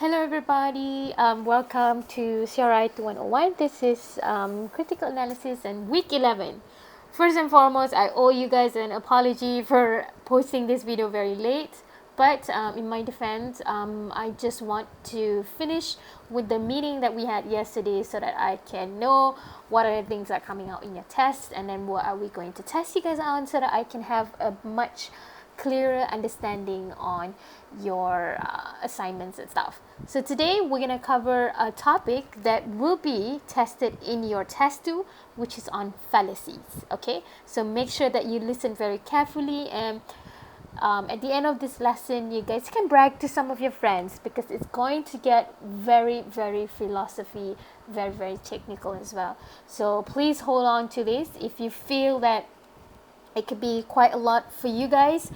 Hello everybody, welcome to CRI2101. This is critical analysis and week 11. First and foremost, I owe you guys an apology for posting this video very late. But in my defense, I just want to finish with the meeting that we had yesterday so that I can know what are the things that are coming out in your test, and then what are we going to test you guys on so that I can have a much clearer understanding on your assignments and stuff. So today we're going to cover a topic that will be tested in your test 2, which is on fallacies. Okay, so make sure that you listen very carefully, and at the end of this lesson you guys can brag to some of your friends, because it's going to get very philosophy, very technical as well. So please hold on to this. If you feel that it could be quite a lot for you guys,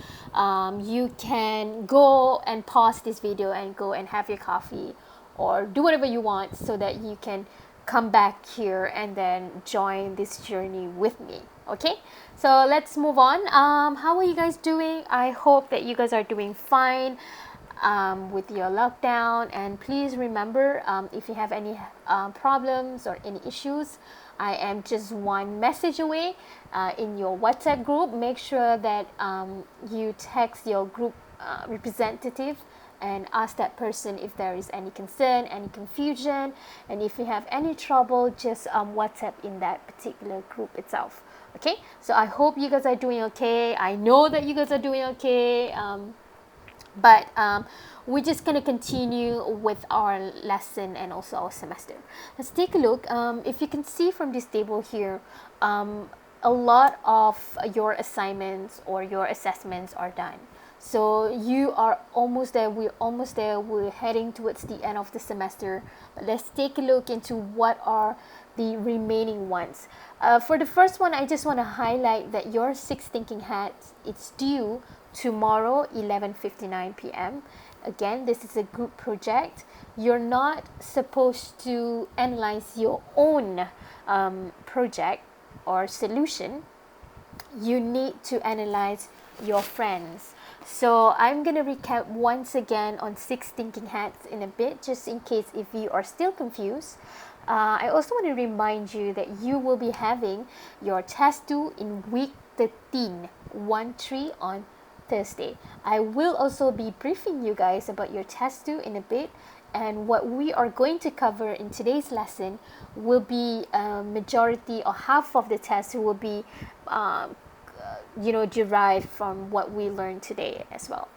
you can go and pause this video and go and have your coffee or do whatever you want so that you can come back here and then join this journey with me. Okay, so let's move on. How are you guys doing? I hope that you guys are doing fine with your lockdown, and please remember, if you have any problems or any issues, I am just one message away in your WhatsApp group. Make sure that you text your group representative and ask that person if there is any concern, any confusion, and if you have any trouble, just WhatsApp in that particular group itself. Okay, so I hope you guys are doing okay. I know that you guys are doing okay. But we're just going to continue with our lesson and also our semester. Let's take a look. If you can see from this table here, a lot of your assignments or your assessments are done. So you are almost there. We're almost there. We're heading towards the end of the semester. But let's take a look into what are the remaining ones. For the first one, I just want to highlight that your 6 thinking hats, it's due tomorrow 11:59 p.m. Again, this is a group project. You're not supposed to analyze your own project or solution. You need to analyze your friends. So I'm going to recap once again on 6 thinking hats in a bit, just in case if you are still confused. I also want to remind you that you will be having your test 2 in week 13, 1-3 on Thursday. I will also be briefing you guys about your test 2 in a bit, and what we are going to cover in today's lesson will be a majority or half of the test will be derived from what we learned today as well.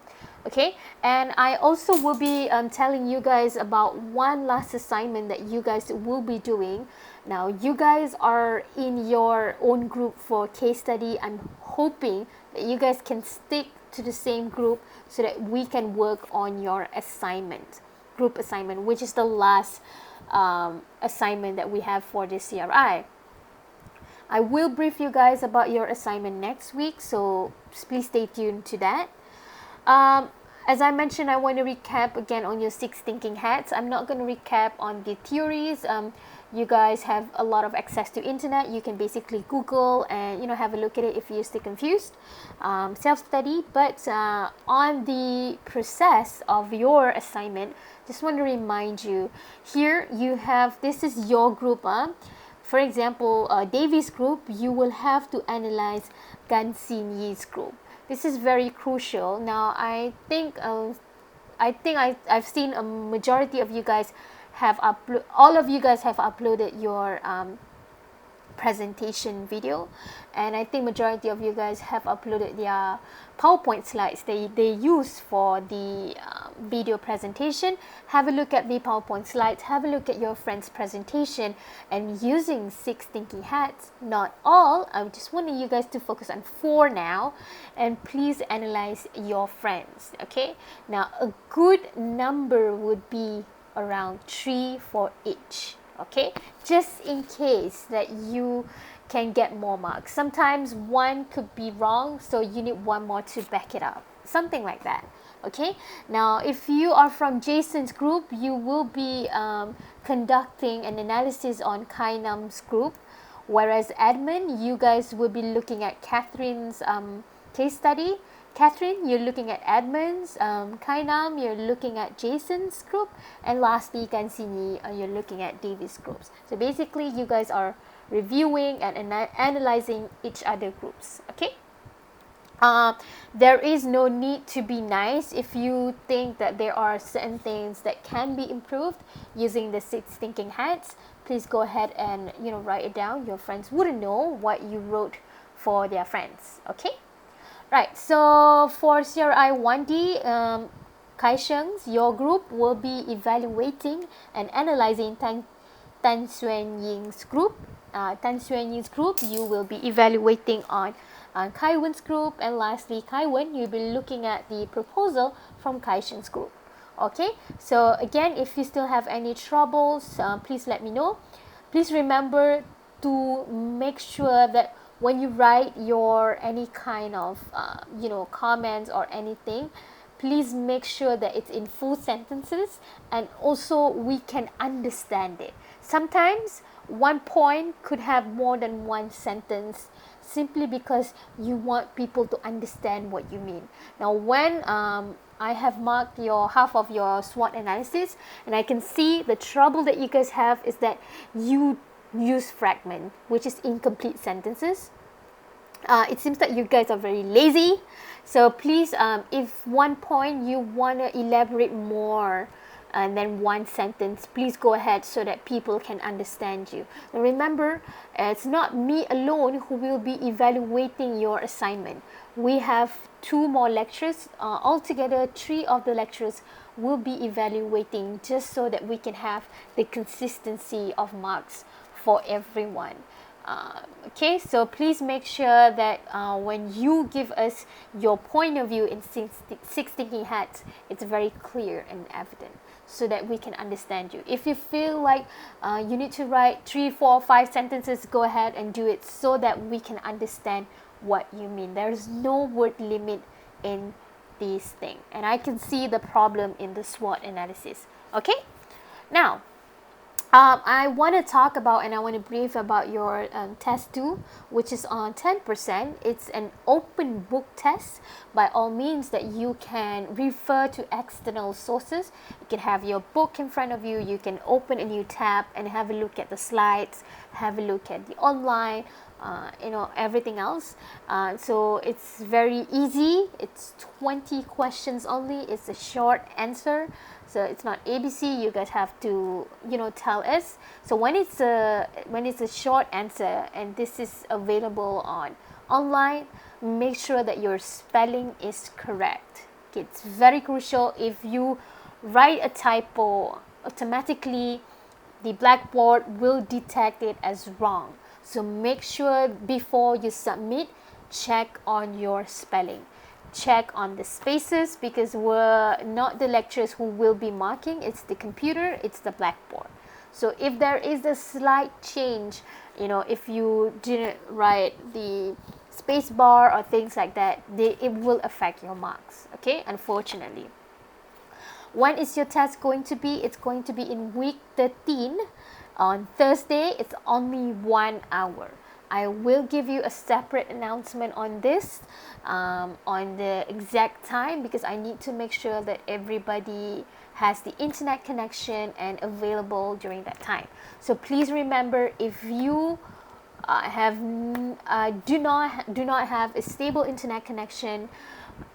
Okay, and I also will be telling you guys about one last assignment that you guys will be doing. Now, you guys are in your own group for case study. I'm hoping that you guys can stick to the same group so that we can work on your assignment, group assignment, which is the last assignment that we have for this CRI. I will brief you guys about your assignment next week, so please stay tuned to that. As I mentioned, I want to recap again on your 6 thinking hats. I'm not going to recap on the theories. You guys have a lot of access to internet. You can basically Google and have a look at it if you're still confused. Self-study. But on the process of your assignment, just want to remind you, here you have, this is your group. For example, Davies group, you will have to analyze Gansinyi's group. This is very crucial. Now, I've seen a majority of you guys have all of you guys have uploaded your presentation video, and I think majority of you guys have uploaded their PowerPoint slides they use for the video presentation. Have a look at the PowerPoint slides, have a look at your friend's presentation, and using 6 thinking hats, not all, I just want you guys to focus on 4 now, and please analyze your friends. Okay, now a good number would be around 3 for each. Okay, just in case that you can get more marks. Sometimes one could be wrong, so you need one more to back it up, something like that. Okay, now if you are from Jason's group, you will be conducting an analysis on Kainam's group, whereas admin, you guys will be looking at Catherine's case study. Catherine, you're looking at Edmund's. Kainam, you're looking at Jason's group. And lastly, Kansini, you're looking at David's groups. So basically, you guys are reviewing and analyzing each other groups. Okay. There is no need to be nice if you think that there are certain things that can be improved using the 6 thinking hats. Please go ahead and write it down. Your friends wouldn't know what you wrote for their friends. Okay. Right, so for CRI 1D, Kaisheng's, your group will be evaluating and analyzing Tan Xuan Ying's group. Tan Xuan Ying's group, you will be evaluating on Kai Wen's group. And lastly, Kai Wen, you'll be looking at the proposal from Kaisheng's group. Okay, so again, if you still have any troubles, please let me know. Please remember to make sure that when you write your any kind of comments or anything, please make sure that it's in full sentences and also we can understand it. Sometimes one point could have more than one sentence simply because you want people to understand what you mean. Now when I have marked your half of your SWOT analysis, and I can see the trouble that you guys have is that you use fragment, which is incomplete sentences. It seems that you guys are very lazy. So please, if one point you want to elaborate more than one sentence, please go ahead so that people can understand you. And remember, it's not me alone who will be evaluating your assignment. We have 2 more lectures. Altogether, 3 of the lectures will be evaluating just so that we can have the consistency of marks for everyone. Okay, so please make sure that when you give us your point of view in 6 thinking hats, it's very clear and evident so that we can understand you. If you feel like you need to write 3, 4, 5 sentences, go ahead and do it so that we can understand what you mean. There is no word limit in this thing, and I can see the problem in the SWOT analysis. Okay, now I want to talk about and I want to brief about your test 2, which is on 10%. It's an open book test. By all means that you can refer to external sources. You can have your book in front of you. You can open a new tab and have a look at the slides, have a look at the online, everything else. So it's very easy. It's 20 questions only. It's a short answer. So it's not ABC. You guys have to tell us. So when it's a short answer and this is available on online, make sure that your spelling is correct. Okay, it's very crucial. If you write a typo, automatically the blackboard will detect it as wrong. So make sure before you submit, check on your spelling. Check on the spaces, because we're not the lecturers who will be marking. It's the computer, it's the blackboard. So if there is a slight change, if you didn't write the space bar or things like that, it will affect your marks. Okay, unfortunately. When is your test going to be? It's going to be in week 13 on Thursday. It's only 1 hour. I will give you a separate announcement on this on the exact time, because I need to make sure that everybody has the internet connection and available during that time. So please remember, if you do not have a stable internet connection,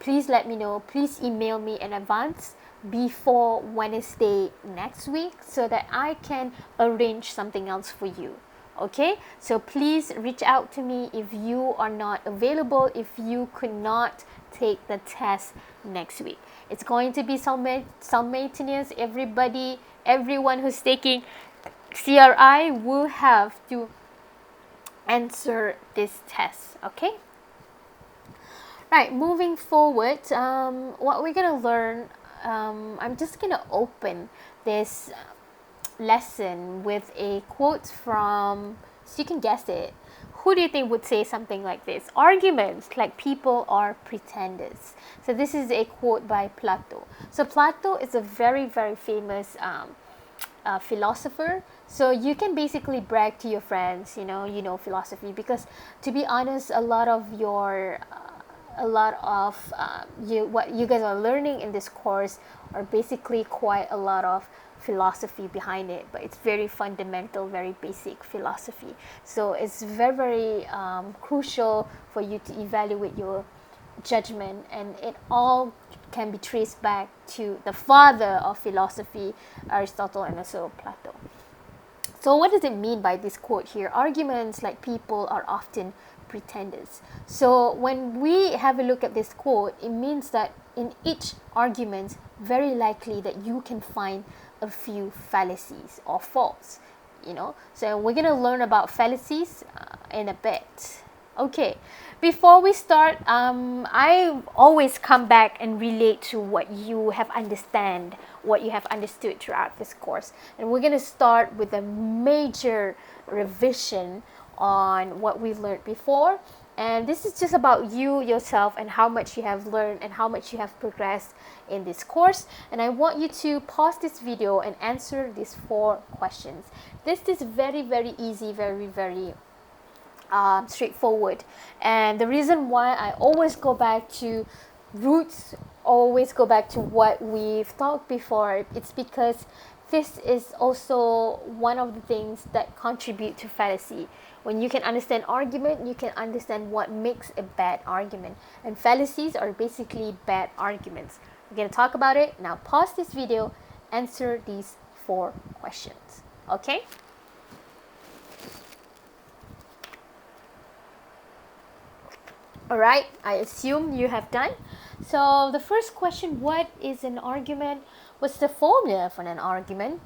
please let me know. Please email me in advance before Wednesday next week so that I can arrange something else for you. Okay, so please reach out to me if you are not available, if you could not take the test next week. It's going to be simultaneous. Everyone who's taking CRI will have to answer this test. Okay, right, moving forward, what we're gonna learn, I'm just gonna open this lesson with a quote from, so you can guess it. Who do you think would say something like this? Arguments like people are pretenders. So this is a quote by Plato. So Plato is a very, very famous philosopher. So you can basically brag to your friends, you know philosophy, because to be honest, a lot of your a lot of what you guys are learning in this course are basically quite a lot of philosophy behind it, but it's very fundamental, very basic philosophy. So it's very, very crucial for you to evaluate your judgment, and it all can be traced back to the father of philosophy, Aristotle, and also Plato. So what does it mean by this quote here? Arguments like people are often pretenders. So when we have a look at this quote, it means that in each argument, very likely that you can find a few fallacies or faults, So we're going to learn about fallacies in a bit. Okay, before we start, I always come back and relate to what you have understood throughout this course. And we're going to start with a major revision on what we've learned before. And this is just about you, yourself, and how much you have learned and how much you have progressed in this course. And I want you to pause this video and answer these 4 questions. This is very, very easy, very, very straightforward. And the reason why I always go back to roots, always go back to what we've talked before, it's because this is also one of the things that contribute to fallacy. When you can understand argument, you can understand what makes a bad argument. And fallacies are basically bad arguments. We're going to talk about it. Now pause this video, answer these 4 questions. Okay? Alright, I assume you have done. So the first question, what is an argument? What's the formula for an argument?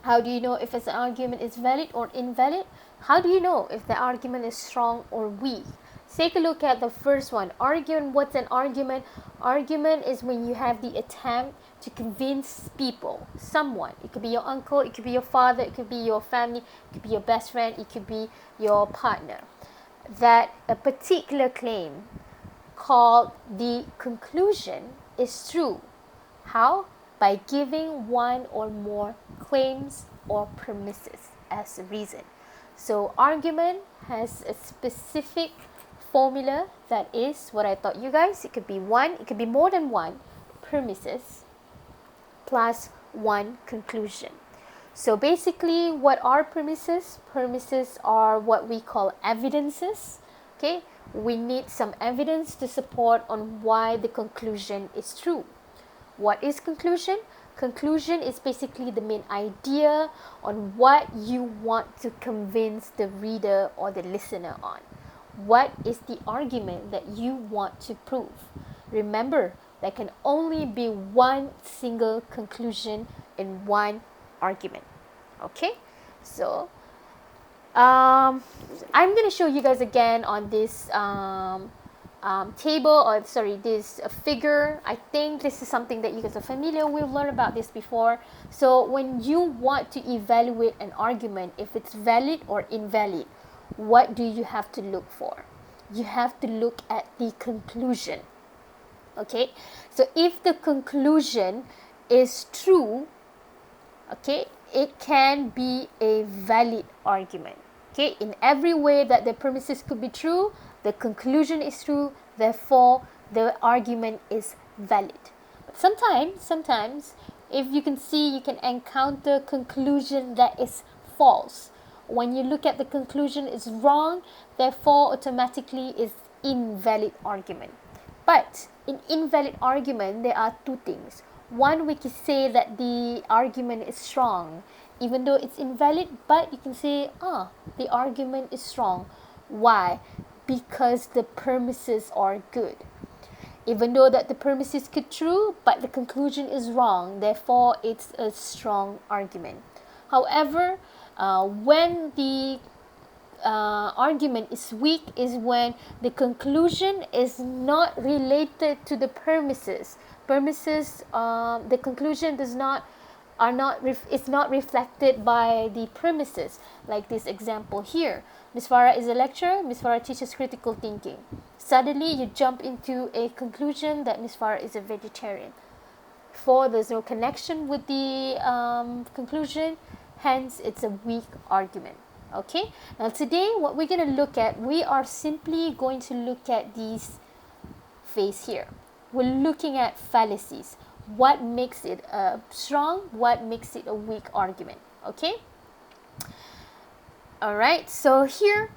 How do you know if an argument is valid or invalid? How do you know if the argument is strong or weak? Take a look at the first one. Argument. What's an argument? Argument is when you have the attempt to convince people, someone. It could be your uncle, it could be your father, it could be your family, it could be your best friend, it could be your partner, that a particular claim called the conclusion is true. How? By giving one or more claims or premises as a reason. So argument has a specific formula that is what I taught you guys. It could be one, it could be more than one premises plus one conclusion. So basically, what are premises? Premises are what we call evidences. Okay, we need some evidence to support on why the conclusion is true. What is conclusion? Conclusion is basically the main idea on what you want to convince the reader or the listener on. What is the argument that you want to prove? Remember, there can only be one single conclusion in one argument. Okay, so I'm going to show you guys again on this this figure. I think this is something that you guys are familiar. We've learned about this before. So when you want to evaluate an argument, if it's valid or invalid, what do you have to look for? You have to look at the conclusion. Okay, so if the conclusion is true, okay, it can be a valid argument. Okay, in every way that the premises could be true, the conclusion is true, therefore the argument is valid. But sometimes, if you can see, you can encounter conclusion that is false. When you look at the conclusion is wrong, therefore automatically is invalid argument. But in invalid argument, there are 2 things. One, we can say that the argument is strong, even though it's invalid, but you can say, the argument is strong. Why? Because the premises are good. Even though that the premises could true, but the conclusion is wrong, therefore it's a strong argument. However, when the argument is weak is when the conclusion is not related to the premises. The conclusion is not reflected by the premises. Like this example here, Miss Farah is a lecturer. Miss Farah teaches critical thinking. Suddenly you jump into a conclusion that Miss Farah is a vegetarian. For there's no connection with the conclusion, hence it's a weak argument. Okay, now today what we're going to look at, we are simply going to look at these phase here. We're looking at fallacies. What makes it a strong, what makes it a weak argument, okay? All right, so here,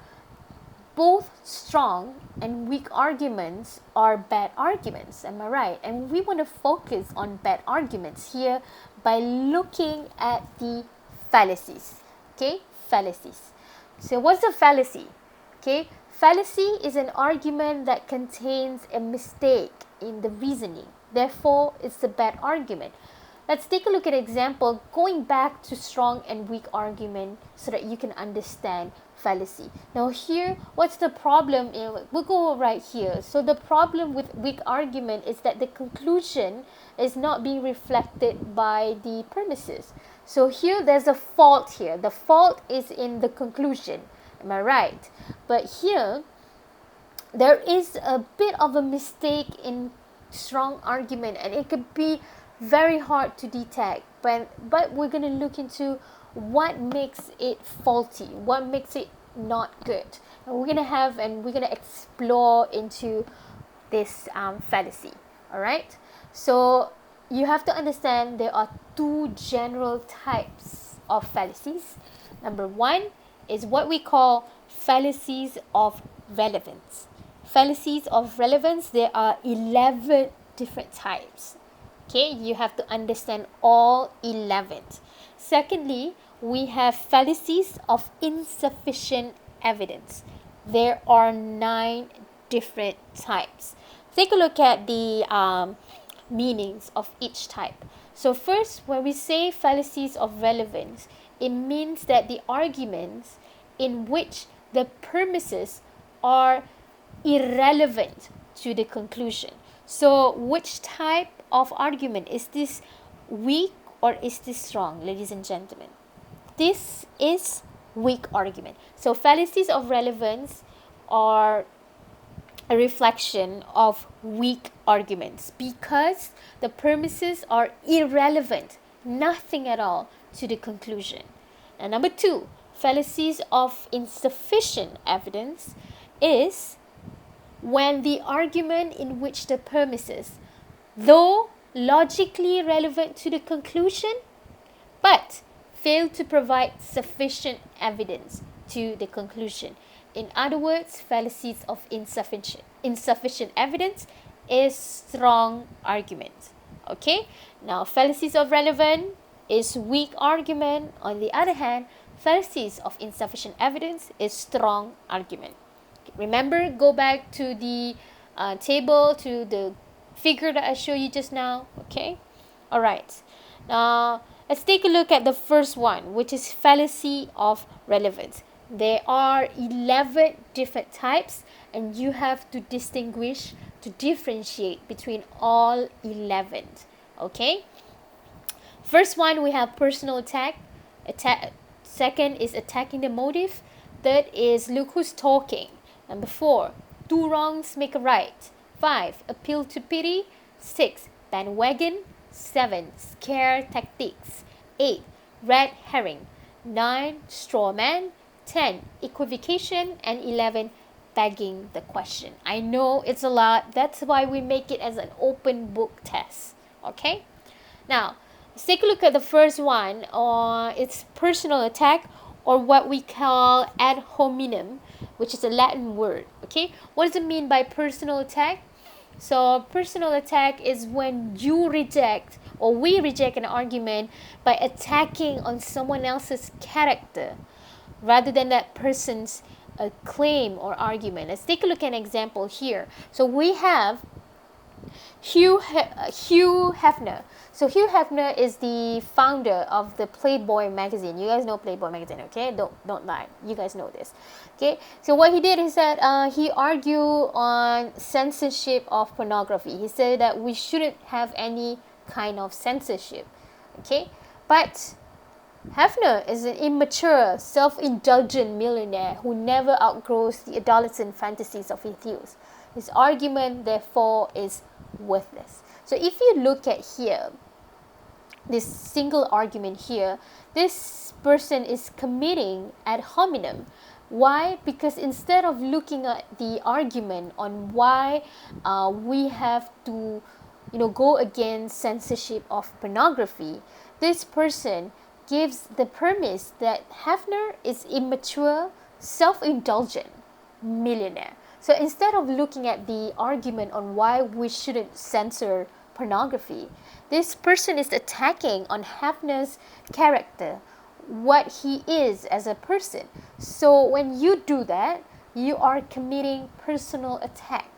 both strong and weak arguments are bad arguments, am I right? And we want to focus on bad arguments here by looking at the fallacies, okay? Fallacies. So what's a fallacy? Okay, fallacy is an argument that contains a mistake in the reasoning. Therefore, it's a bad argument. Let's take a look at an example going back to strong and weak argument so that you can understand fallacy. Now here, what's the problem? We'll go right here. So the problem with weak argument is that the conclusion is not being reflected by the premises. So here there's a fault here. The fault is in the conclusion. Am I right? But here, there is a bit of a mistake in strong argument, and it could be very hard to detect. But we're going to look into what makes it faulty, what makes it not good. And we're going to explore into this fallacy. All right. So you have to understand there are two general types of fallacies. Number one is what we call fallacies of relevance. Fallacies of relevance, there are 11 different types. Okay, you have to understand all 11. Secondly, we have fallacies of insufficient evidence. There are 9 different types. Take a look at the meanings of each type. So first, when we say fallacies of relevance, it means that the arguments in which the premises are irrelevant to the conclusion. So which type of argument? Is this weak or is this strong, ladies and gentlemen? This is weak argument. So fallacies of relevance are a reflection of weak arguments because the premises are irrelevant, nothing at all to the conclusion. And number two, fallacies of insufficient evidence is when the argument in which the premises, though logically relevant to the conclusion, but fail to provide sufficient evidence to the conclusion. In other words, fallacies of insufficient evidence is strong argument. Okay? Now, fallacies of relevance is weak argument. On the other hand, fallacies of insufficient evidence is strong argument. Remember, go back to the table, to the figure that I showed you just now. Okay? All right. Now, let's take a look at the first one, which is fallacy of relevance. There are 11 different types, and you have to distinguish, to differentiate between all 11. Okay? First one, we have personal attack. Second is attacking the motive. Third is look who's talking. Number 4, 2 wrongs make a right. 5, appeal to pity. 6, bandwagon. 7, scare tactics. 8, red herring. 9, strawman. 10, equivocation. And 11, begging the question. I know it's a lot. That's why we make it as an open book test. Okay? Now, let's take a look at the first one. It's personal attack, or what we call ad hominem, which is a Latin word. Okay? What does it mean by personal attack? So personal attack is when you reject, or we reject, an argument by attacking on someone else's character rather than that person's claim or argument. Let's take a look at an example here. So we have Hugh Hefner. So Hugh Hefner is the founder of the Playboy magazine. You guys know Playboy magazine, okay? Don't lie. You guys know this. Okay? So what he did is that he argued on censorship of pornography. He said that we shouldn't have any kind of censorship. Okay? But Hefner is an immature, self-indulgent millionaire who never outgrows the adolescent fantasies of his youth. His argument, therefore, is worthless. So if you look at here, this single argument here, this person is committing ad hominem Why? Because instead of looking at the argument on why we have to, go against censorship of pornography, this person gives the premise that Hefner is immature, self-indulgent millionaire. So instead of looking at the argument on why we shouldn't censor pornography, this person is attacking on Hefner's character, what he is as a person. So when you do that, you are committing personal attack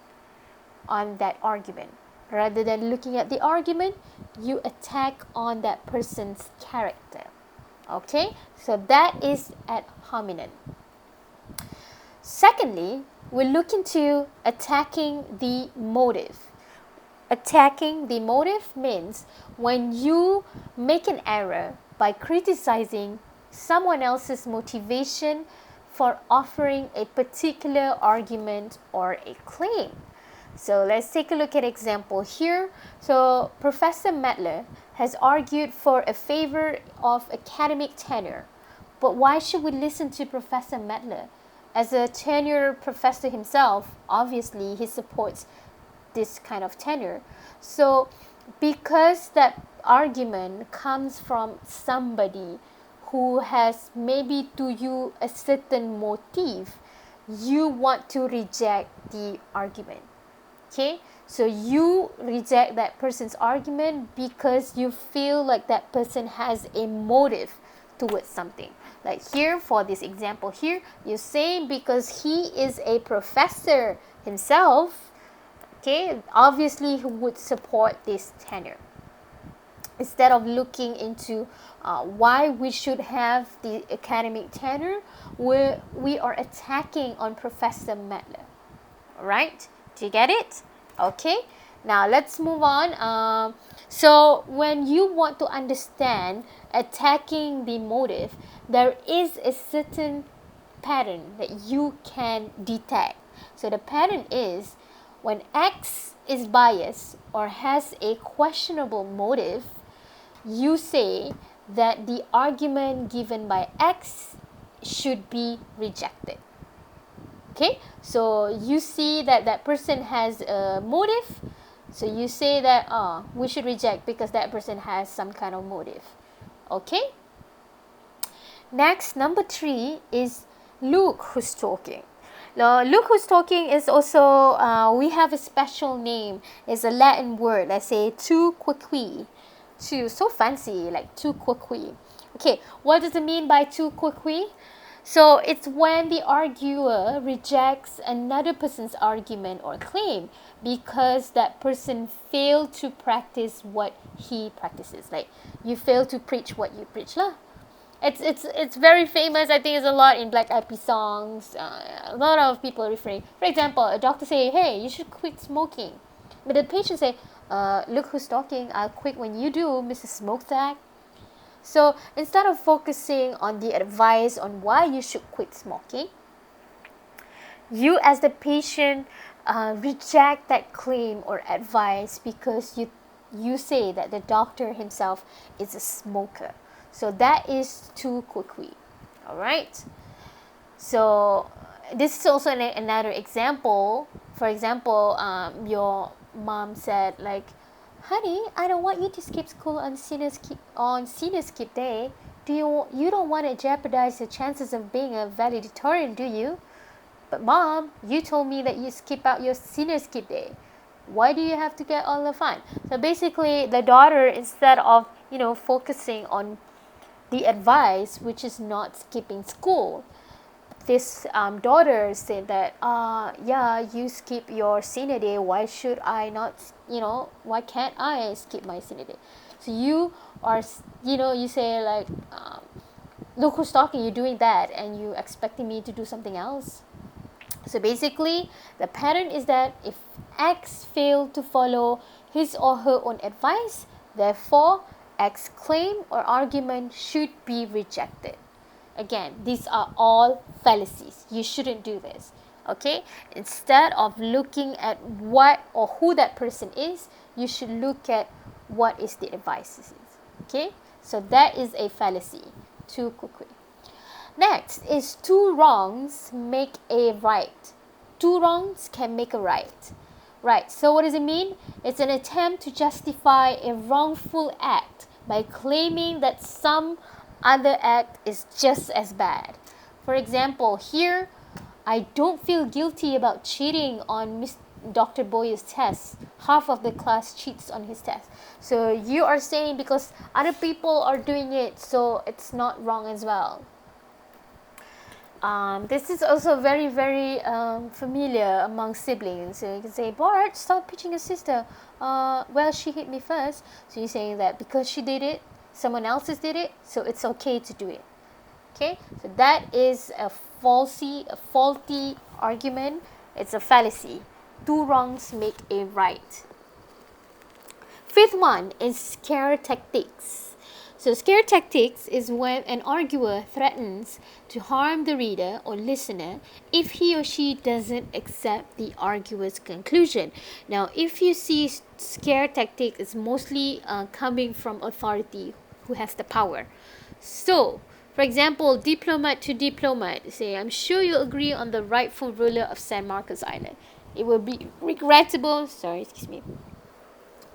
on that argument. Rather than looking at the argument, you attack on that person's character. Okay, so that is ad hominem. Secondly, we look into attacking the motive. Attacking the motive means when you make an error by criticizing someone else's motivation for offering a particular argument or a claim. So let's take a look at example here. So Professor Medler has argued for a favor of academic tenure. But why should we listen to Professor Medler? As a tenured professor himself, obviously he supports this kind of tenure. So because that argument comes from somebody who has maybe to you a certain motive, you want to reject the argument. Okay, so you reject that person's argument because you feel like that person has a motive towards something. Like here, for this example here, you say because he is a professor himself, okay, obviously he would support this tenure. Instead of looking into why we should have the academic tenure, we are attacking on Professor Medler. Right? Do you get it? Okay. Now let's move on. So when you want to understand attacking the motive, there is a certain pattern that you can detect. So the pattern is when X is biased or has a questionable motive, you say that the argument given by X should be rejected. Okay, so you see that that person has a motive, so you say that we should reject because that person has some kind of motive. Okay, next, number 3 is look who's talking. Now, look who's talking is also, we have a special name. It's a Latin word. Let's say tu quoque. So fancy, like tu quoque. Okay, what does it mean by tu quoque? So it's when the arguer rejects another person's argument or claim because that person failed to practice what he practices. Like you fail to preach what you preach lah. It's very famous. I think it's a lot in Black Eyed Peas songs. A lot of people referring. For example, a doctor say, "Hey, you should quit smoking," but the patient say, "Look who's talking. I'll quit when you do, Mrs. Smokestack." So instead of focusing on the advice on why you should quit smoking, you as the patient reject that claim or advice because you say that the doctor himself is a smoker. So that is tu quoque. All right. So this is also another example. For example, your mom said like, "Honey, I don't want you to skip school on senior skip day. You don't want to jeopardize the chances of being a valedictorian, do you? But mom, you told me that you skip out your senior skip day. Why do you have to get all the fun?" So basically, the daughter, instead of focusing on the advice, which is not skipping school, this daughter said that, yeah, you skip your senior day. Why should I not, why can't I skip my senior day? So you are, you say like, look who's talking, you're doing that and you expecting me to do something else. So basically, the pattern is that if X failed to follow his or her own advice, therefore, X claim or argument should be rejected. Again, these are all fallacies. You shouldn't do this. Okay? Instead of looking at what or who that person is, you should look at what is the advice. Okay? So that is a fallacy. Tu quoque. Next is two wrongs make a right. Two wrongs can make a right. Right, so what does it mean? It's an attempt to justify a wrongful act by claiming that some other act is just as bad. For example, here, I don't feel guilty about cheating on Dr. Boyer's test. Half of the class cheats on his test. So you are saying because other people are doing it, so it's not wrong as well. This is also very, very familiar among siblings. So you can say, Bart, stop pitching your sister. Well, she hit me first. So you're saying that because she did it, someone else did it, so it's okay to do it. Okay, so that is a faulty argument. It's a fallacy. Two wrongs make a right. Fifth one is scare tactics. So scare tactics is when an arguer threatens to harm the reader or listener if he or she doesn't accept the arguer's conclusion. Now, if you see scare tactic is mostly coming from authority who has the power. So, for example, diplomat to diplomat say, I'm sure you agree on the rightful ruler of San Marcos Island. It will be regrettable,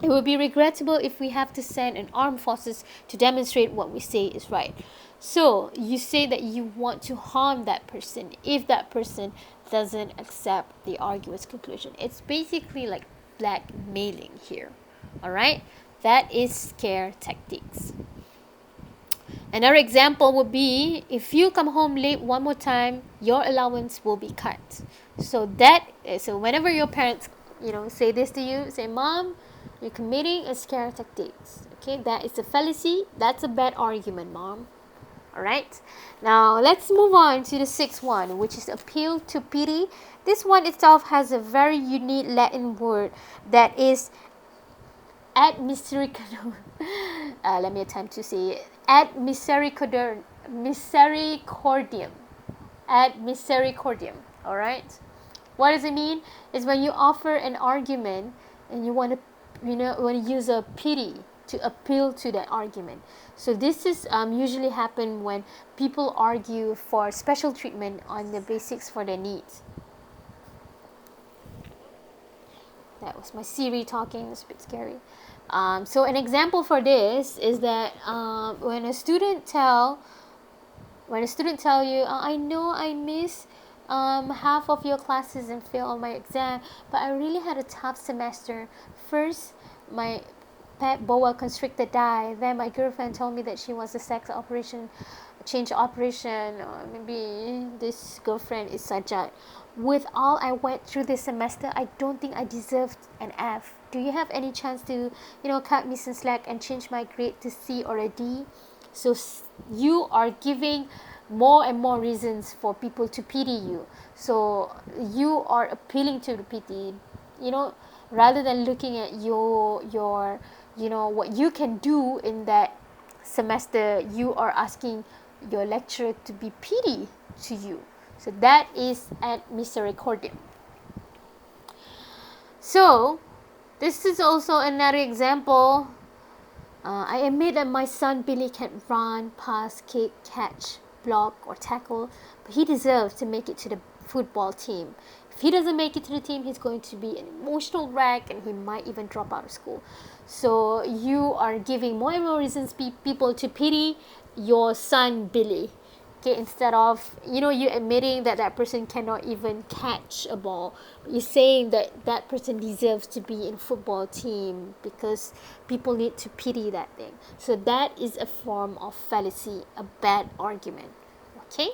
It would be regrettable if we have to send an armed forces to demonstrate what we say is right. So you say that you want to harm that person if that person doesn't accept the arguer's conclusion. It's basically like blackmailing here. Alright? That is scare tactics. Another example would be if you come home late one more time, your allowance will be cut. So whenever your parents, say this to you, say, Mom, you're committing a scare tactics. Okay, that is a fallacy. That's a bad argument, Mom. Alright. Now let's move on to the sixth one, which is appeal to pity. This one itself has a very unique Latin word that is ad misericordiam. Let me attempt to say it. Ad misericordiam. Ad misericordiam. Alright. What does it mean? It's when you offer an argument and you want to use a pity to appeal to that argument. So this is usually happen when people argue for special treatment on the basics for their needs. That was my Siri talking. It's a bit scary. So an example for this is that when a student tell you, I know I miss half of your classes and fail on my exam, but I really had a tough semester. First, my pet boa constrictor died. Then my girlfriend told me that she was a change operation, or maybe this girlfriend is Sajjad. With all I went through this semester, I don't think I deserved an F. Do you have any chance to, cut me some slack and change my grade to C or a D? So you are giving more and more reasons for people to pity you. So you are appealing to the pity, rather than looking at your what you can do in that semester. You are asking your lecturer to be pity to you. So that is ad misericordiam. So this is also another example. I admit that my son Billy can run, pass, kick, catch, block, or tackle, but he deserves to make it to the football team. If he doesn't make it to the team, he's going to be an emotional wreck and he might even drop out of school. So you are giving more and more reasons people to pity your son Billy. Okay, instead of you admitting that person cannot even catch a ball, you're saying that person deserves to be in football team because people need to pity that thing. So that is a form of fallacy, a bad argument. Okay,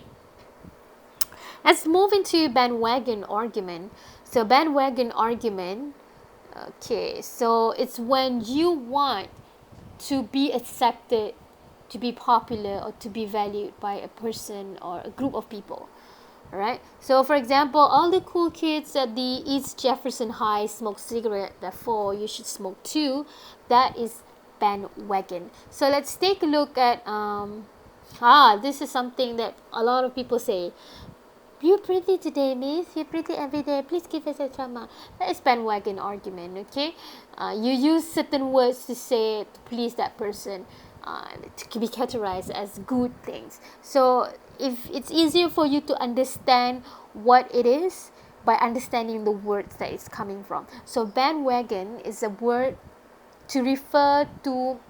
let's move into bandwagon argument. So bandwagon argument, okay, so it's when you want to be accepted, to be popular, or to be valued by a person or a group of people. Alright, so for example, all the cool kids at the East Jefferson High smoke cigarette, therefore you should smoke too. That is bandwagon. So let's take a look at this is something that a lot of people say. You're pretty today, miss. You're pretty every day. Please give us a trauma. That is bandwagon argument, okay? You use certain words to say to please that person. to be categorized as good things. So if it's easier for you to understand what it is by understanding the words that it's coming from. So bandwagon is a word to refer to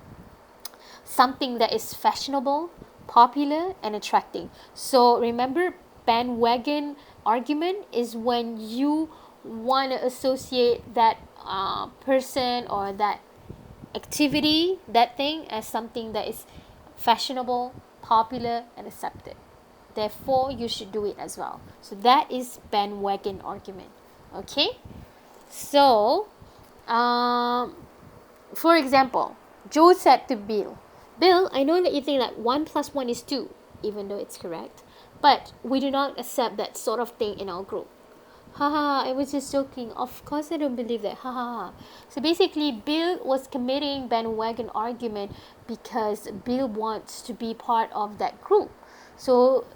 something that is fashionable, popular, and attracting. So remember, bandwagon argument is when you want to associate that person or that activity, that thing, as something that is fashionable, popular, and accepted. Therefore, you should do it as well. So that is bandwagon argument. Okay? So, for example, Joe said to Bill, Bill, I know that you think that 1 plus 1 is 2, even though it's correct, but we do not accept that sort of thing in our group. Haha, I was just joking. Of course I don't believe that. Haha. So basically, Bill was committing bandwagon argument because Bill wants to be part of that group. So,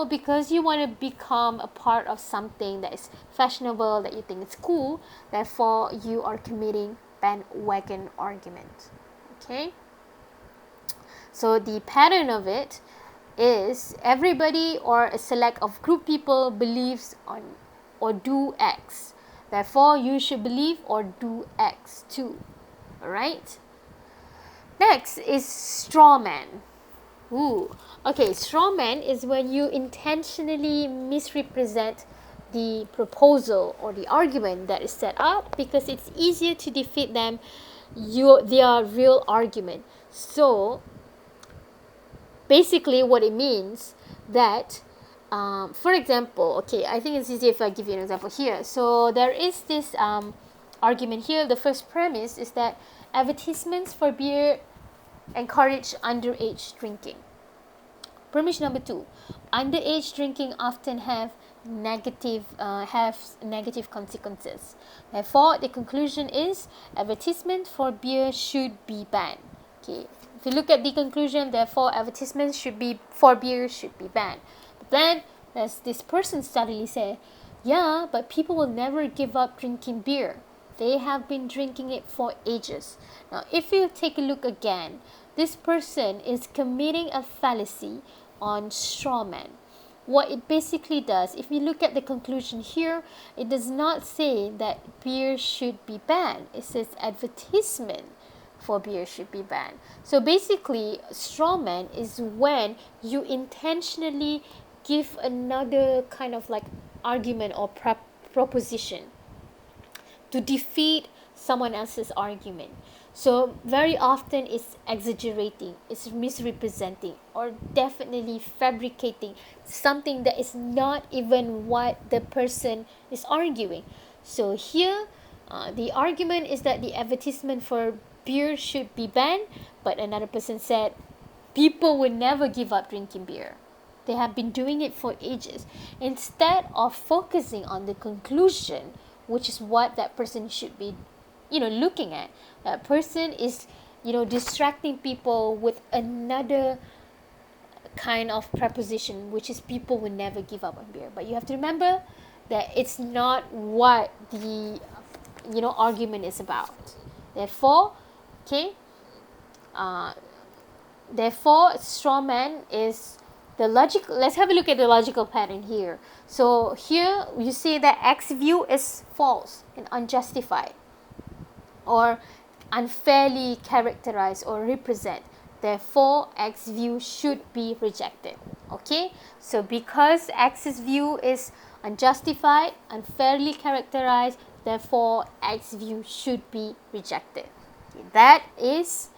because you want to become a part of something that is fashionable, that you think is cool, therefore you are committing bandwagon argument. Okay? So the pattern of it is everybody or a select of group people believes on or do X. Therefore, you should believe or do X too. Alright? Next is strawman. Okay, strawman is when you intentionally misrepresent the proposal or the argument that is set up because it's easier to defeat them their real argument. So, basically what it means that for example, okay, I think it's easier if I give you an example here. So there is this argument here. The first premise is that advertisements for beer encourage underage drinking. Premise number 2, underage drinking often have negative consequences. Therefore, the conclusion is advertisement for beer should be banned. Okay, if you look at the conclusion, therefore advertisements for beer should be banned. But then there's this person suddenly say, yeah, but people will never give up drinking beer. They have been drinking it for ages. Now, if you take a look again, this person is committing a fallacy on strawman. What it basically does, if you look at the conclusion here, it does not say that beer should be banned. It says advertisement for beer should be banned. So basically, strawman is when you intentionally give another kind of like argument or proposition to defeat someone else's argument. So very often it's exaggerating, it's misrepresenting, or definitely fabricating something that is not even what the person is arguing. So here, the argument is that the advertisement for beer should be banned, but another person said people will never give up drinking beer. They have been doing it for ages. Instead of focusing on the conclusion, which is what that person should be looking at, that person is distracting people with another kind of preposition, which is people will never give up on beer. But you have to remember that it's not what the argument is about. Therefore, strawman is the logical. Let's have a look at the logical pattern here. So here you see that X view is false and unjustified, or unfairly characterized or represent. Therefore, X view should be rejected. Okay, so because X's view is unjustified, unfairly characterized, therefore X view should be rejected. Okay, that is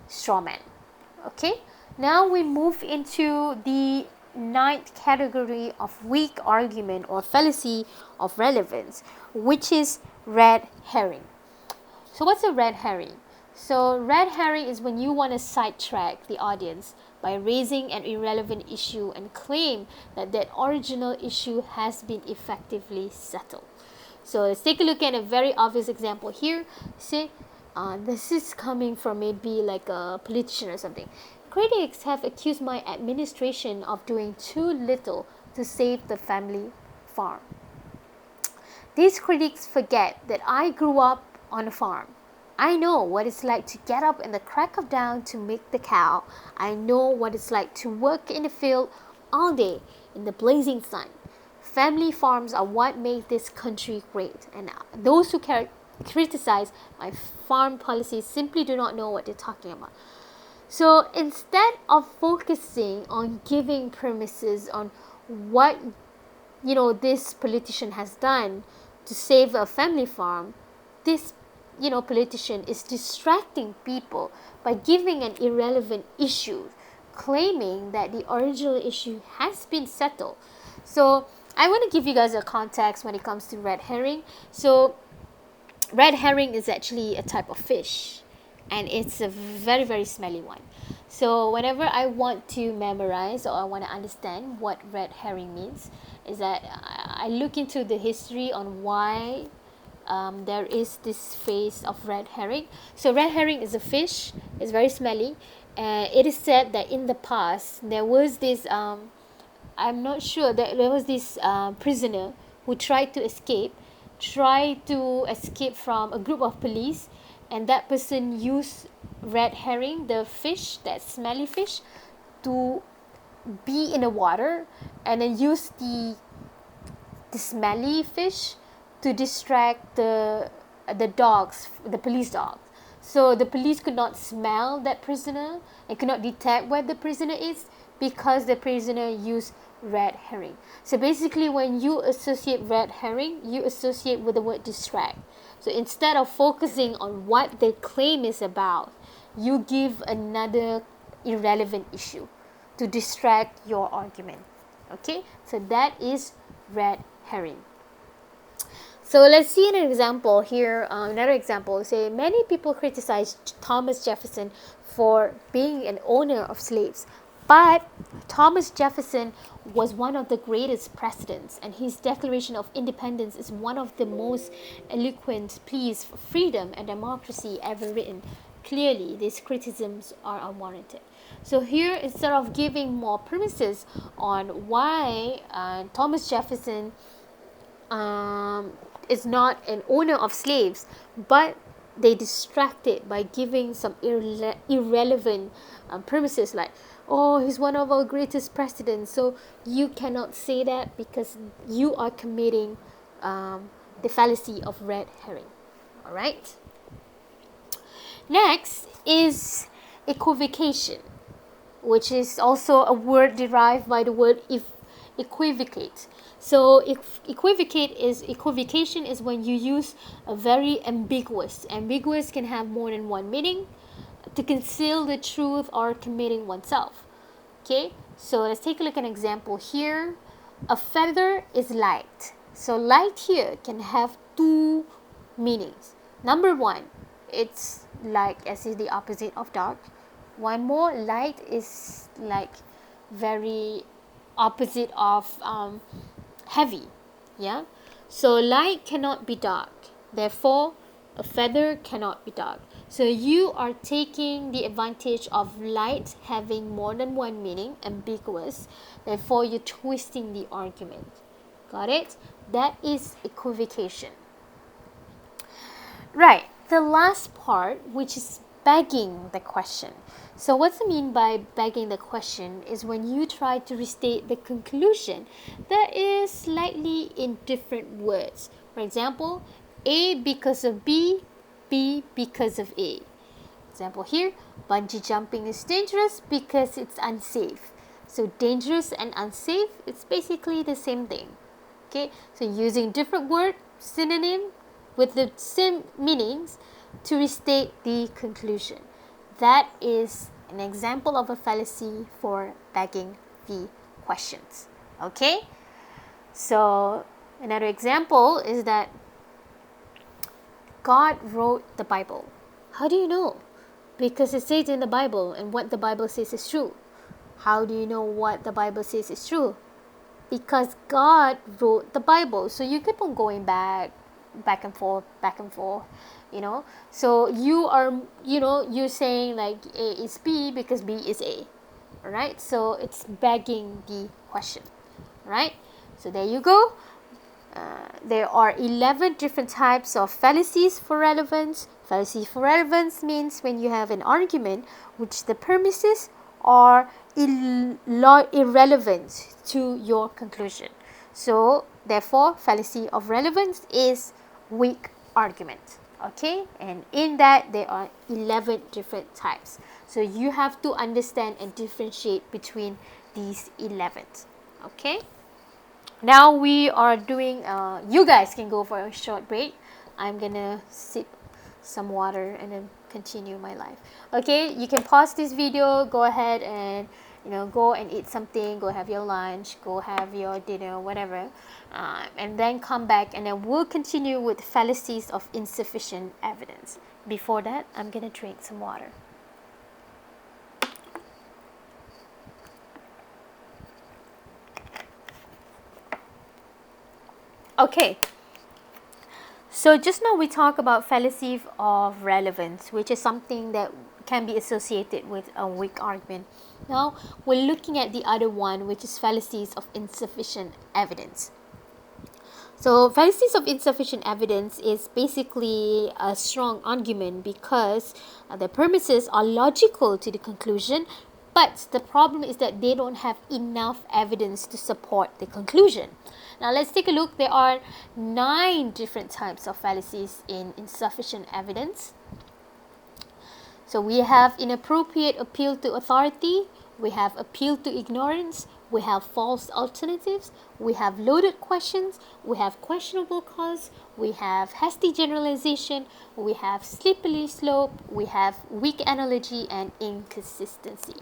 strawman. Okay, now we move into the 9th category of weak argument or fallacy of relevance, which is red herring. So what's a red herring? So red herring is when you want to sidetrack the audience by raising an irrelevant issue and claim that that original issue has been effectively settled. So let's take a look at a very obvious example here. See, this is coming from maybe like a politician or something. Critics have accused my administration of doing too little to save the family farm. These critics forget that I grew up on a farm. I know what it's like to get up in the crack of dawn to milk the cow. I know what it's like to work in the field all day in the blazing sun. Family farms are what make this country great, and those who criticize my farm policies simply do not know what they're talking about. So instead of focusing on giving premises on what this politician has done to save a family farm, this politician is distracting people by giving an irrelevant issue, claiming that the original issue has been settled. So I want to give you guys a context when it comes to red herring. So red herring is actually a type of fish, and it's a very, very smelly one. So whenever I want to memorize or I want to understand what red herring means, is that I look into the history on why there is this phase of red herring. So red herring is a fish. It's very smelly. It is said that in the past there was this I'm not sure, that there was this prisoner who tried to escape from a group of police, and that person used red herring, the fish, that smelly fish, to be in the water, and then use the smelly fish to distract the dogs, the police dogs. So the police could not smell that prisoner and could not detect where the prisoner is because the prisoner used red herring. So basically, when you associate red herring, you associate with the word distract. So instead of focusing on what the claim is about, you give another irrelevant issue to distract your argument. Okay, so that is red herring. So let's see an example here. Another example, say many people criticize Thomas Jefferson for being an owner of slaves, but Thomas Jefferson was one of the greatest presidents, and his Declaration of Independence is one of the most eloquent pleas for freedom and democracy ever written. Clearly, these criticisms are unwarranted. So here, instead of giving more premises on why Thomas Jefferson is not an owner of slaves, but they distract it by giving some irrelevant premises like, oh, he's one of our greatest presidents, so you cannot say that because you are committing the fallacy of red herring. All right. Next is equivocation, which is also a word derived by the word equivocate. So equivocation is when you use a very ambiguous. Ambiguous can have more than one meaning, to conceal the truth or committing oneself. Okay, so let's take a look at an example here. A feather is light. So light here can have two meanings. Number one, it's light as is the opposite of dark. One more, light is like very opposite of heavy. Yeah, so light cannot be dark, therefore a feather cannot be dark. So you are taking the advantage of light having more than one meaning, ambiguous, therefore you're twisting the argument. Got it? That is equivocation. Right, the last part, which is begging the question. So what's it mean by begging the question is when you try to restate the conclusion that is slightly in different words. For example, A because of B, B because of A. Example here, bungee jumping is dangerous because it's unsafe. So dangerous and unsafe, it's basically the same thing. Okay, so using different word, synonym with the same meanings to restate the conclusion. That is an example of a fallacy for begging the questions. Okay, so another example is that God wrote the Bible. How do you know? Because it says in the Bible, and what the Bible says is true. How do you know what the Bible says is true? Because God wrote the Bible. So you keep on going back and forth, you know. So you are, you're saying like A is B because B is A. Alright, so it's begging the question. Right? So there you go. There are 11 different types of fallacies for relevance. Fallacy for relevance means when you have an argument which the premises are irrelevant to your conclusion. So therefore, fallacy of relevance is weak argument. Okay, and in that there are 11 different types. So you have to understand and differentiate between these 11. Okay, now we are doing, you guys can go for a short break. I'm gonna sip some water and then continue my life. Okay, you can pause this video, go ahead and go and eat something, go have your lunch, go have your dinner, whatever, and then come back and then we'll continue with fallacies of insufficient evidence. Before that, I'm gonna drink some water. Okay, so just now we talked about fallacy of relevance, which is something that can be associated with a weak argument. Now we're looking at the other one, which is fallacies of insufficient evidence. So fallacies of insufficient evidence is basically a strong argument because the premises are logical to the conclusion, but the problem is that they don't have enough evidence to support the conclusion. Now let's take a look. There are 9 different types of fallacies in insufficient evidence. So we have inappropriate appeal to authority, we have appeal to ignorance, we have false alternatives, we have loaded questions, we have questionable cause, we have hasty generalization, we have slippery slope, we have weak analogy, and inconsistency.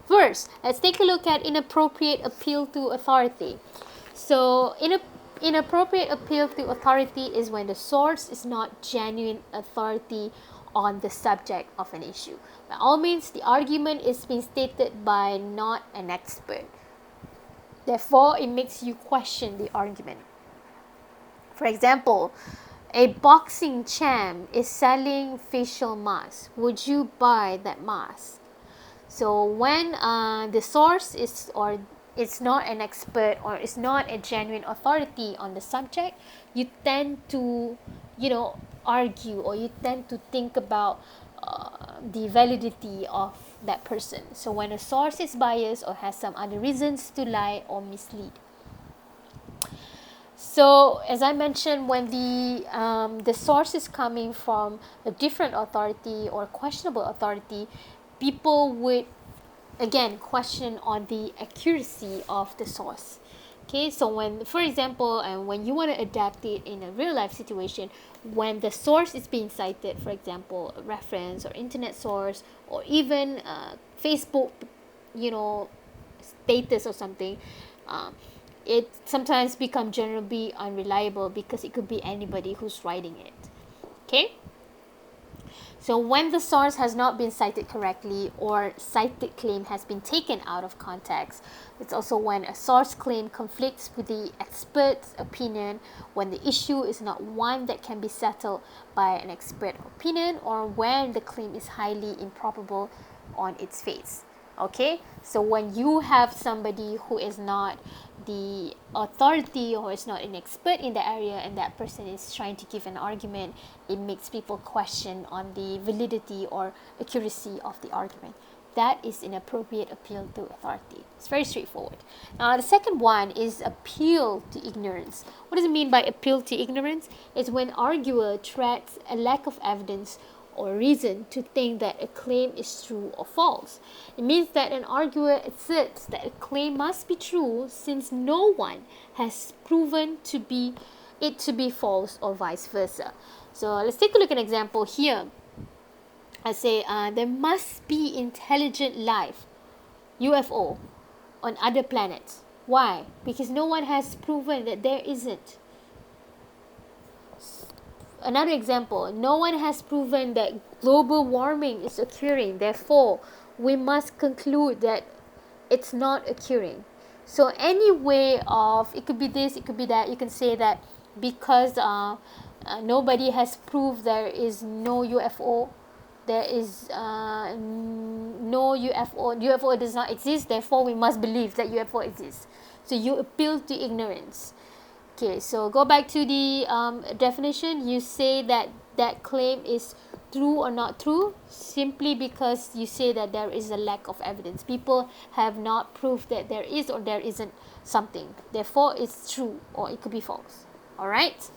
First, let's take a look at inappropriate appeal to authority. So inappropriate appeal to authority is when the source is not genuine authority on the subject of an issue. By all means, the argument is being stated by not an expert. Therefore, it makes you question the argument. For example, a boxing champ is selling facial mask. Would you buy that mask? So when the source is or it's not an expert or it's not a genuine authority on the subject, you tend to, argue, or you tend to think about the validity of that person. So when a source is biased or has some other reasons to lie or mislead. So as I mentioned, when the source is coming from a different authority or questionable authority, people would again question on the accuracy of the source. Okay, so when, for example, when you want to adapt it in a real life situation, when the source is being cited, for example, a reference or internet source or even Facebook, status or something, it sometimes becomes generally unreliable because it could be anybody who's writing it. Okay. So when the source has not been cited correctly or cited claim has been taken out of context, it's also when a source claim conflicts with the expert's opinion, when the issue is not one that can be settled by an expert opinion, or when the claim is highly improbable on its face. Okay, so when you have somebody who is not the authority or is not an expert in the area and that person is trying to give an argument, it makes people question on the validity or accuracy of the argument. That is inappropriate appeal to authority. It's very straightforward. Now the second one is appeal to ignorance. What does it mean by appeal to ignorance? It's when arguer threats a lack of evidence or reason to think that a claim is true or false. It means that an arguer asserts that a claim must be true since no one has proven to be false or vice versa. So let's take a look at an example here. I say there must be intelligent life, UFO, on other planets. Why? Because no one has proven that there isn't. Another example, no one has proven that global warming is occurring. Therefore, we must conclude that it's not occurring. So any way of, it could be this, it could be that, you can say that because nobody has proved there is no UFO, there is no UFO does not exist, therefore we must believe that UFO exists. So you appeal to ignorance. Okay, so go back to the definition. You say that that claim is true or not true simply because you say that there is a lack of evidence. People have not proved that there is or there isn't something. Therefore, it's true or it could be false. All right.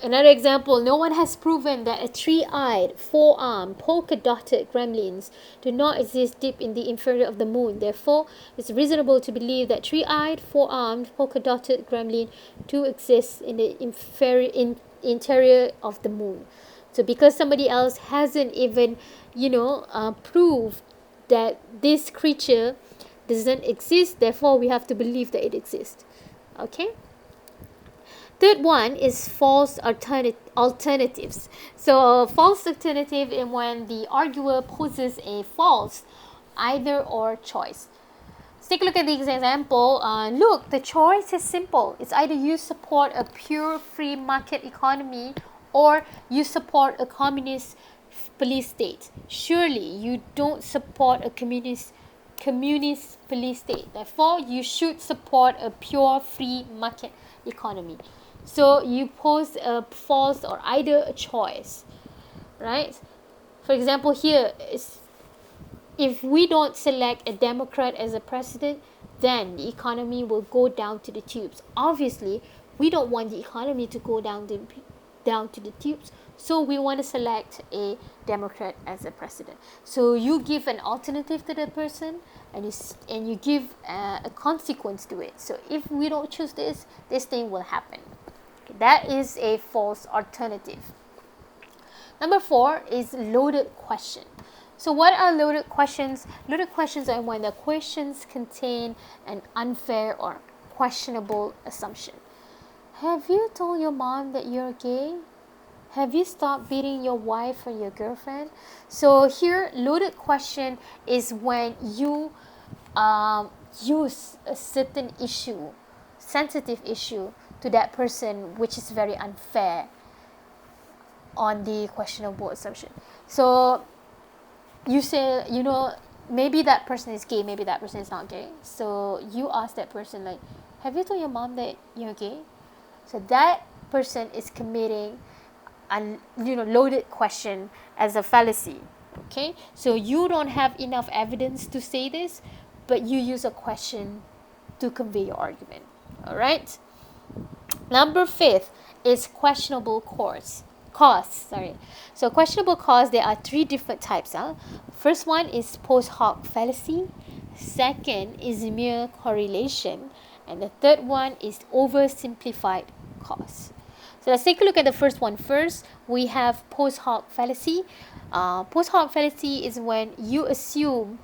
Another example, no one has proven that a three-eyed, four-armed, polka-dotted gremlins do not exist deep in the interior of the moon. Therefore, it's reasonable to believe that three-eyed, four-armed, polka-dotted gremlin do exist in the interior of the moon. So because somebody else hasn't even, proved that this creature doesn't exist, therefore we have to believe that it exists. Okay? Third one is false alternatives. So false alternative is when the arguer poses a false either or choice. Let's take a look at the example. Look, the choice is simple. It's either you support a pure free market economy or you support a communist police state. Surely you don't support a communist police state. Therefore, you should support a pure free market economy. So you pose a false or either a choice, right? For example, here is if we don't select a Democrat as a president, then the economy will go down to the tubes. Obviously, we don't want the economy to go down to the tubes, so we want to select a Democrat as a president. So you give an alternative to the person, and you give a consequence to it. So if we don't choose this thing will happen. Okay, that is a false alternative. Number 4 is loaded question. So what are loaded questions? Loaded questions are when the questions contain an unfair or questionable assumption. Have you told your mom that you're gay? Have you stopped beating your wife or your girlfriend? So here, loaded question is when you use a certain issue, sensitive issue, to that person, which is very unfair on the questionable assumption. So you say, maybe that person is gay, maybe that person is not gay. So you ask that person, like, have you told your mom that you're gay? So that person is committing a loaded question as a fallacy. Okay, so you don't have enough evidence to say this, but you use a question to convey your argument. All right. Number 5 is questionable cause. So questionable cause, there are 3 different types. First one is post-hoc fallacy. Second is mere correlation. And the third one is oversimplified cause. So let's take a look at the first one first. We have post-hoc fallacy. Post-hoc fallacy is when you assume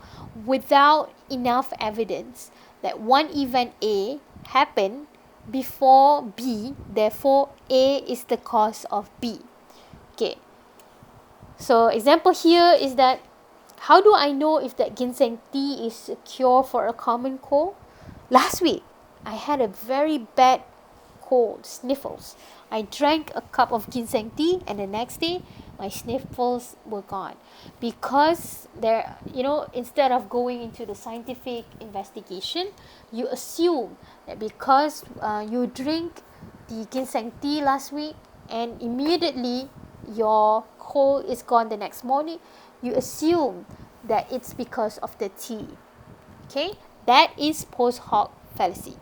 without enough evidence that one event A happened before B, therefore A is the cause of B. Okay. So example here is that, how do I know if that ginseng tea is a cure for a common cold? Last week, I had a very bad cold, sniffles. I drank a cup of ginseng tea and the next day, my sniffles were gone. Because instead of going into the scientific investigation, you assume that because you drink the ginseng tea last week and immediately your cold is gone the next morning, you assume that it's because of the tea. Okay, that is post hoc fallacy.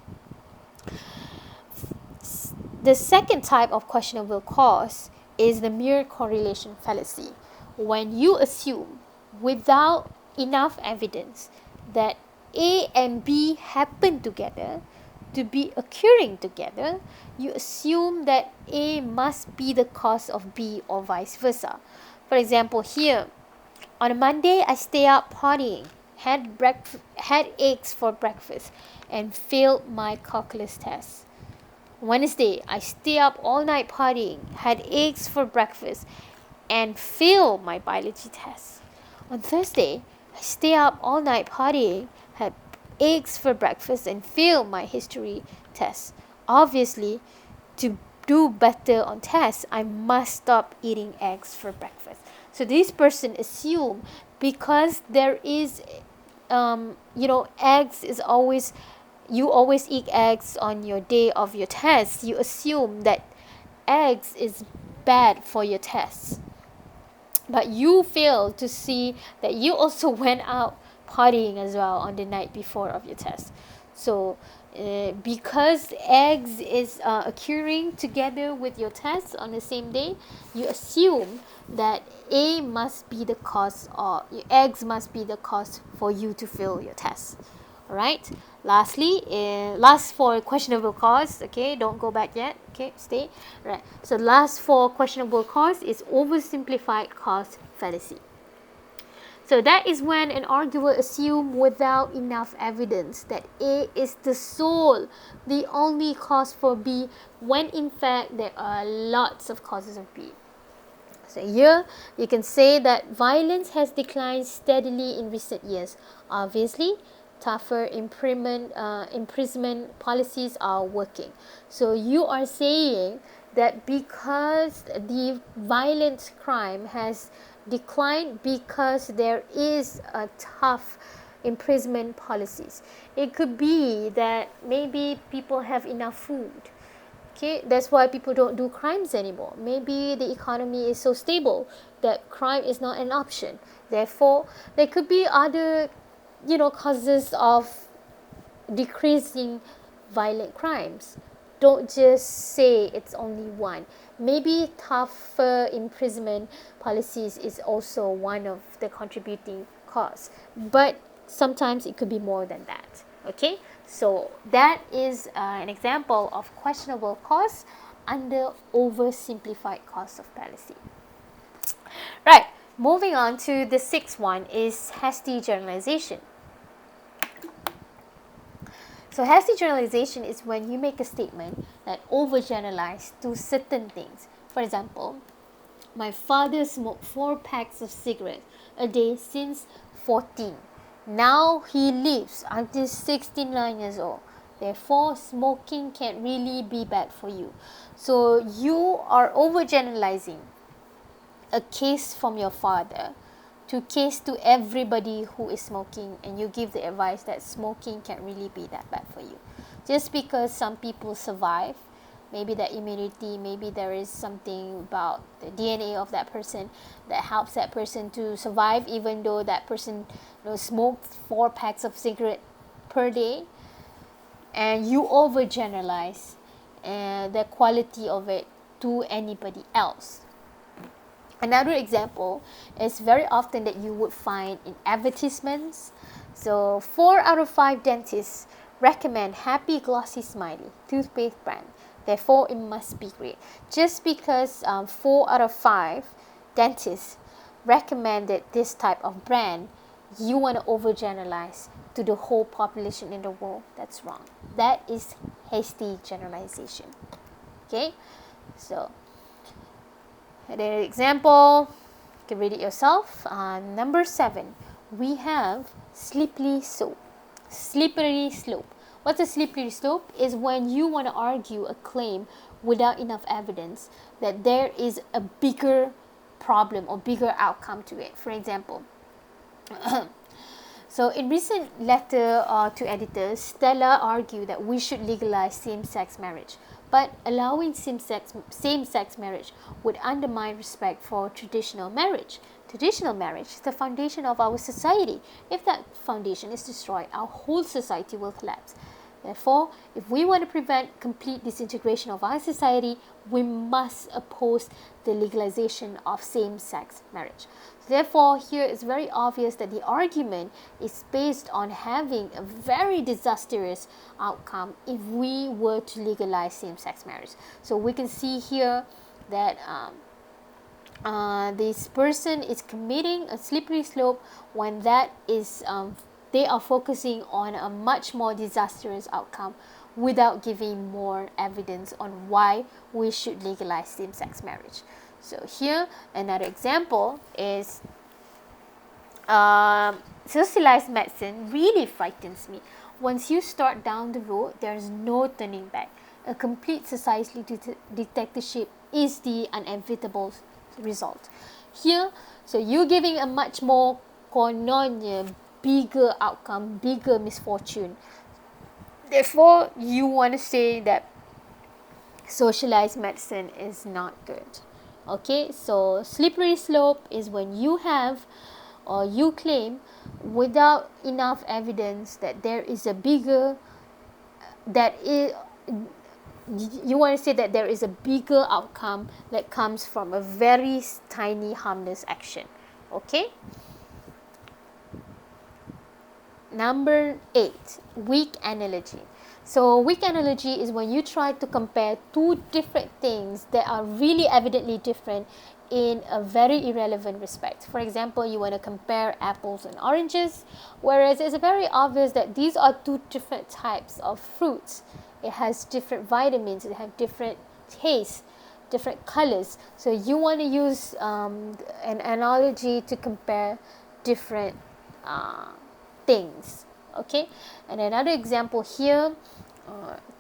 The second type of questionable cause is the mere correlation fallacy, when you assume without enough evidence that A and B happen together to be occurring together, you assume that A must be the cause of B or vice versa. For example, here, on a Monday, I stay up partying, had eggs for breakfast, and failed my calculus test. Wednesday, I stay up all night partying, had eggs for breakfast, and failed my biology test. On Thursday, I stay up all night partying, had eggs for breakfast, and failed my history test. Obviously, to do better on tests, I must stop eating eggs for breakfast. So this person assume because there is, eggs is always, you always eat eggs on your day of your test, you assume that eggs is bad for your tests, but you fail to see that you also went out partying as well on the night before of your test. So because eggs is occurring together with your test on the same day, you assume that A must be the cause, or eggs must be the cause for you to fail your test. Alright, lastly, last for questionable cause. Okay, don't go back yet. Okay, stay. Right, so last for questionable cause is oversimplified cause fallacy. So that is when an arguer assumes without enough evidence that A is the only cause for B, when in fact there are lots of causes of B. So here you can say that violence has declined steadily in recent years. Obviously, tougher imprisonment policies are working. So you are saying that because the violent crime has declined because there is a tough imprisonment policies. It could be that maybe people have enough food. Okay, that's why people don't do crimes anymore. Maybe the economy is so stable that crime is not an option. Therefore, there could be other, causes of decreasing violent crimes. Don't just say it's only one. Maybe tougher imprisonment policies is also one of the contributing cause. But sometimes it could be more than that. Okay, so that is an example of questionable cause under oversimplified cause of fallacy. Right, moving on to the sixth one is hasty generalization. So hasty generalization is when you make a statement that overgeneralizes to certain things. For example, my father smoked 4 packs of cigarettes a day since 14. Now he lives until 69 years old. Therefore, smoking can't really be bad for you. So you are overgeneralizing a case from your father to case to everybody who is smoking, and you give the advice that smoking can't really be that bad for you. Just because some people survive, maybe that immunity, maybe there is something about the DNA of that person that helps that person to survive, even though that person smoked 4 packs of cigarette per day, and you overgeneralize the quality of it to anybody else. Another example is very often that you would find in advertisements. So 4 out of 5 dentists recommend Happy Glossy Smiley toothpaste brand. Therefore, it must be great. Just because 4 out of 5 dentists recommended this type of brand, you want to overgeneralize to the whole population in the world. That's wrong. That is hasty generalization. Okay, so an example, you can read it yourself. Number 7, we have slippery slope. Slippery slope. What's a slippery slope? Is when you want to argue a claim without enough evidence that there is a bigger problem or bigger outcome to it. For example, so in recent letter to editors, Stella argued that we should legalize same-sex marriage. But allowing same-sex marriage would undermine respect for traditional marriage. Traditional marriage is the foundation of our society. If that foundation is destroyed, our whole society will collapse. Therefore, if we want to prevent complete disintegration of our society, we must oppose the legalization of same-sex marriage. Therefore, here it's very obvious that the argument is based on having a very disastrous outcome if we were to legalize same-sex marriage. So we can see here that this person is committing a slippery slope when that is they are focusing on a much more disastrous outcome without giving more evidence on why we should legalize same-sex marriage. So here, another example is socialized medicine really frightens me. Once you start down the road, there's no turning back. A complete society dictatorship is the inevitable result. Here, so you're giving a much more kononya, bigger outcome, bigger misfortune. Therefore, you want to say that socialized medicine is not good. Okay, so slippery slope is when you have or you claim without enough evidence that there is a bigger, that is, you want to say that there is a bigger outcome that comes from a very tiny harmless action. Okay. Number 8, weak analogy. So weak analogy is when you try to compare two different things that are really evidently different in a very irrelevant respect. For example, you want to compare apples and oranges, whereas it's very obvious that these are two different types of fruits. It has different vitamins, it has different tastes, different colors. So you want to use an analogy to compare different things. Okay, and another example here,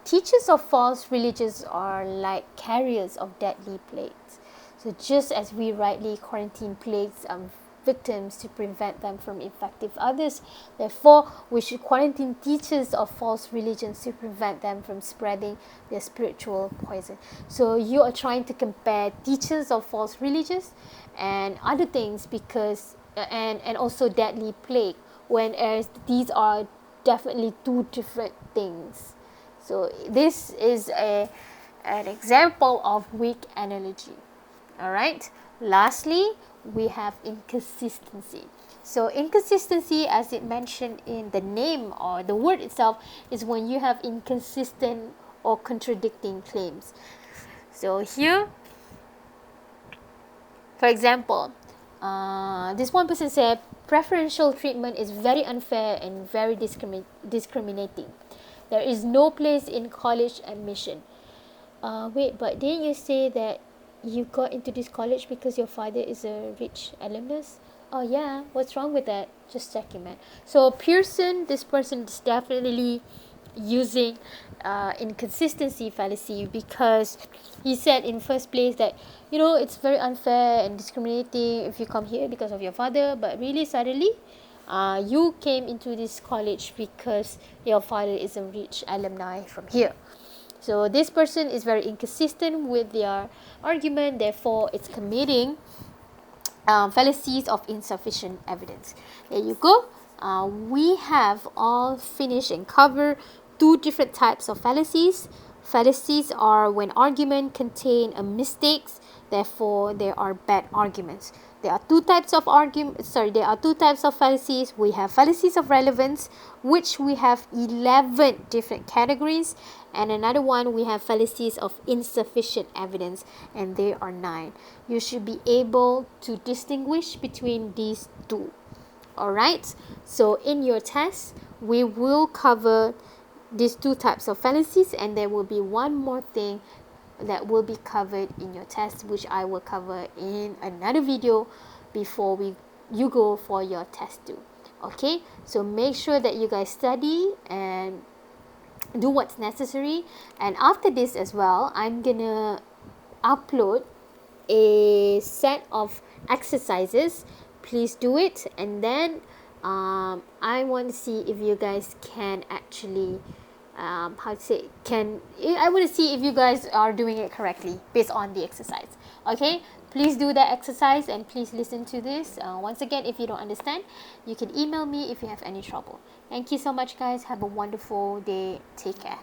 teachers of false religions are like carriers of deadly plagues. So just as we rightly quarantine plagues victims to prevent them from infecting others, therefore we should quarantine teachers of false religions to prevent them from spreading their spiritual poison. So you are trying to compare teachers of false religions and other things, because and also deadly plague, whereas these are definitely two different things. So this is an example of weak analogy. All right. Lastly, we have inconsistency. So inconsistency, as it mentioned in the name or the word itself, is when you have inconsistent or contradicting claims. So here, for example, this one person said preferential treatment is very unfair and very discriminating. There is no place in college admission. Wait, but didn't you say that you got into this college because your father is a rich alumnus? Oh yeah, what's wrong with that? Just checking, man. So Pearson, this person is definitely using inconsistency fallacy, because he said in first place that, you know, it's very unfair and discriminating if you come here because of your father, but really suddenly you came into this college because your father is a rich alumni from here. So this person is very inconsistent with their argument, therefore it's committing fallacies of insufficient evidence. There you go. We have all finished and covered two different types of fallacies. Fallacies are when argument contain a mistakes, therefore there are bad arguments. There are two types of fallacies. We have fallacies of relevance, which we have 11 different categories, and another one we have fallacies of insufficient evidence, and they are 9. You should be able to distinguish between these two. Alright, so in your test, we will cover these two types of fallacies, and there will be one more thing that will be covered in your test, which I will cover in another video before you go for your test too. Okay, so make sure that you guys study and do what's necessary. And after this as well, I'm gonna upload a set of exercises. Please do it, and then I want to see if you guys can actually I want to see if you guys are doing it correctly based on the exercise. Okay, please do that exercise and please listen to this. Once again, if you don't understand, you can email me if you have any trouble. Thank you so much, guys. Have a wonderful day. Take care.